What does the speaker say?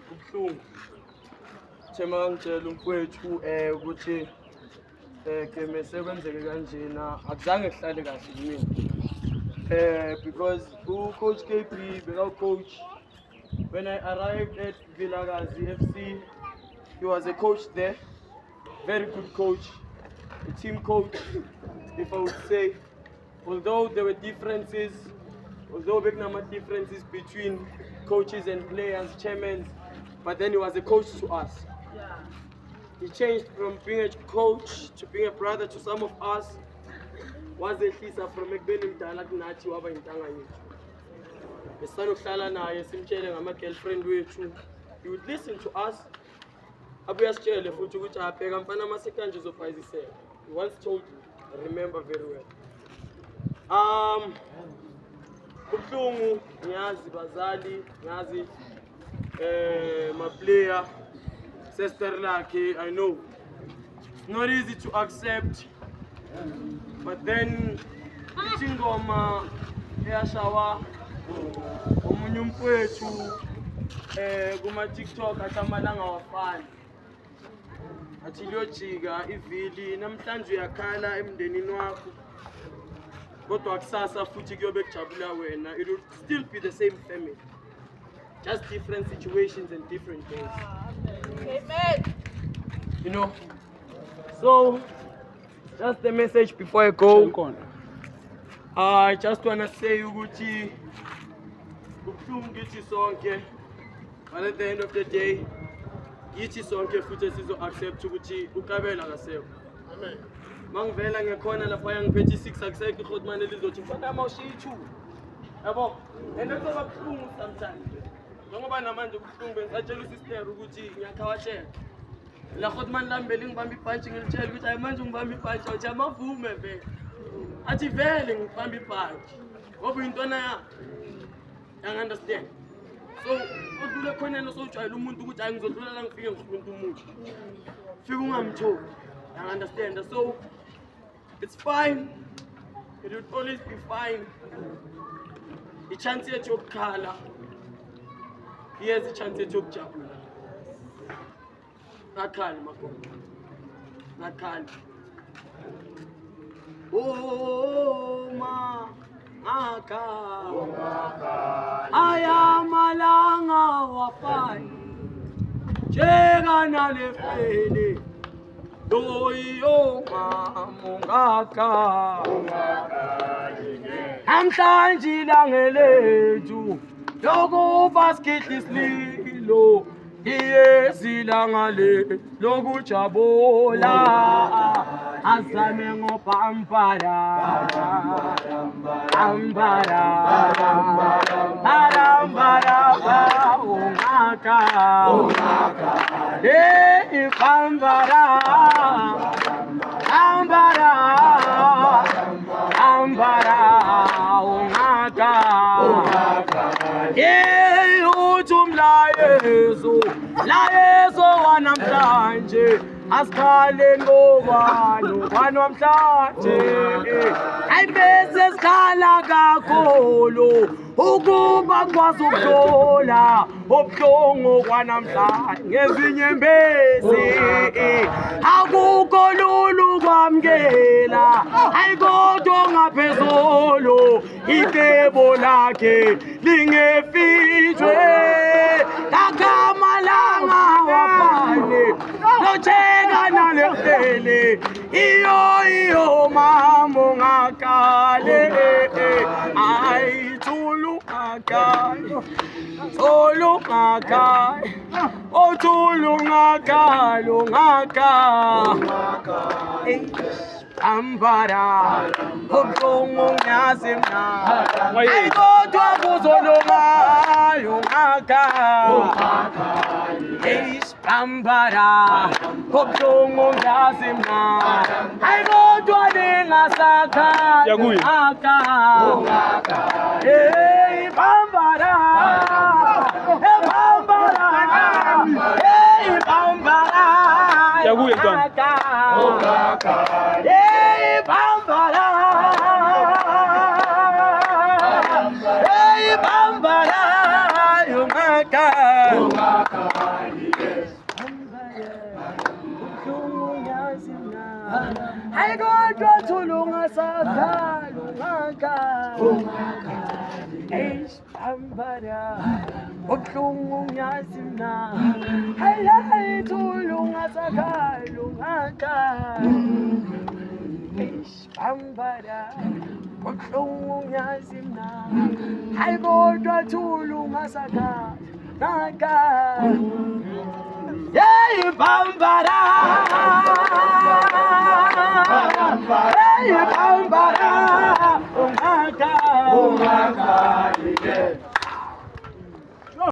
kubuhlungu thema ngitshela umfowethu ukuthi ke mesekwenzeke kanjena akuzange kuhlale kahle kimi because coach KB beka coach when I arrived at Vilakazi FC he was a coach there, very good coach, a team coach if I would say, although there were differences between coaches and players, chairmen, but then he was a coach to us. Yeah. He changed from being a coach to being a brother to some of us. Was a hlisa from ekubeni mdala kunathi waba intanga yethu. Besanokuhlala naye simtshele ngama-girlfriend wethu. He would listen to us. Abuye asitshele futhi ukuthi abheka mfana amasekanje uzobhayizisela. He once told me, I remember very well. Kubuhlungu ngiyazi bazali, ngiyazi my player, sister lakhe, I know. It's not easy to accept. But then ingoma eyashawa omunye umfowethu kuma TikTok athi amalanga wafana. Athi liyojika ivili namhlanje uyakhala emndenini wakho. Kodwa kusasa futhi kuyobe kujabula wena. It will still be the same family. Just different situations and different days. Amen. You know. So just the message before I go. I just wanna say ukuthi kubuhlungu kithi sonke, but at the end of the day yithi sonke futhi sizo accept ukuthi uKabela akasekho. Amen. Mangivela ngekhona lapha ngiphethe 6 akusekho iGodman elizothi mfana mawushiya 2. Yabo? And that's what kubuhlungu sometimes. Ngoba namanje kubuhlungu bengisatshela usister ukuthi ngiyakhawashela. La Godman lambele ngibamba ibhanchi ngilitshela ukuthi hayi manje ngibamba ibhanchi uthi amavume vele. Athi vele ngibamba ibhanchi. Ngoba intwana ya. You understand? So udlule khona nosojwayela umuntu ukuthi hayi ngizodlula la ngifike ngimuntu umuntu. Fika ungamthobi. You understand? So it's fine. It will always be fine. Ichance yethu yokukhala. Here's ichance yethu yokujabula. Nakhali makhona. Nakhali. Oh ma aka. Ayamalanga wafai. Chega na lefele. Doyo mungaka. Amhlanje langelethu. Loku basket islilo. Iyezilangale lokujabula azame ngopampara ambara arambara ungaka ipambara ambara ungaka utumlayezo layezo wanamhlanje asikhale ngobani wanamhlanje ayibese sikhala kakhulu ukuba kwazi ukuhlola ubuhlungu kwanamhlanje ngezinye mbezi akukho lulu kwamkela ayikodwa ngaphezulu icebo lakhe lingefitshwe akamalanga wafane locheka nalefele iyo mamo ngakale ayithulu ngakale Tulu ngaka, oh tulu ngaka, lungaka, ambara, kukungu nyazimna, ay kodwa kuzolunga, lungaka, ambara, kukungu nyazimna, ay kodwa ningasaka, lungaka, ambara. Hayi kodwa thulunga sakhala Bambara ubuhlungu ngiyazi mna hayi thulunga sakhala Bambara ubuhlungu ngiyazi mna hayi kodwa thulunga sakhala Hey Bambara Hey Bambara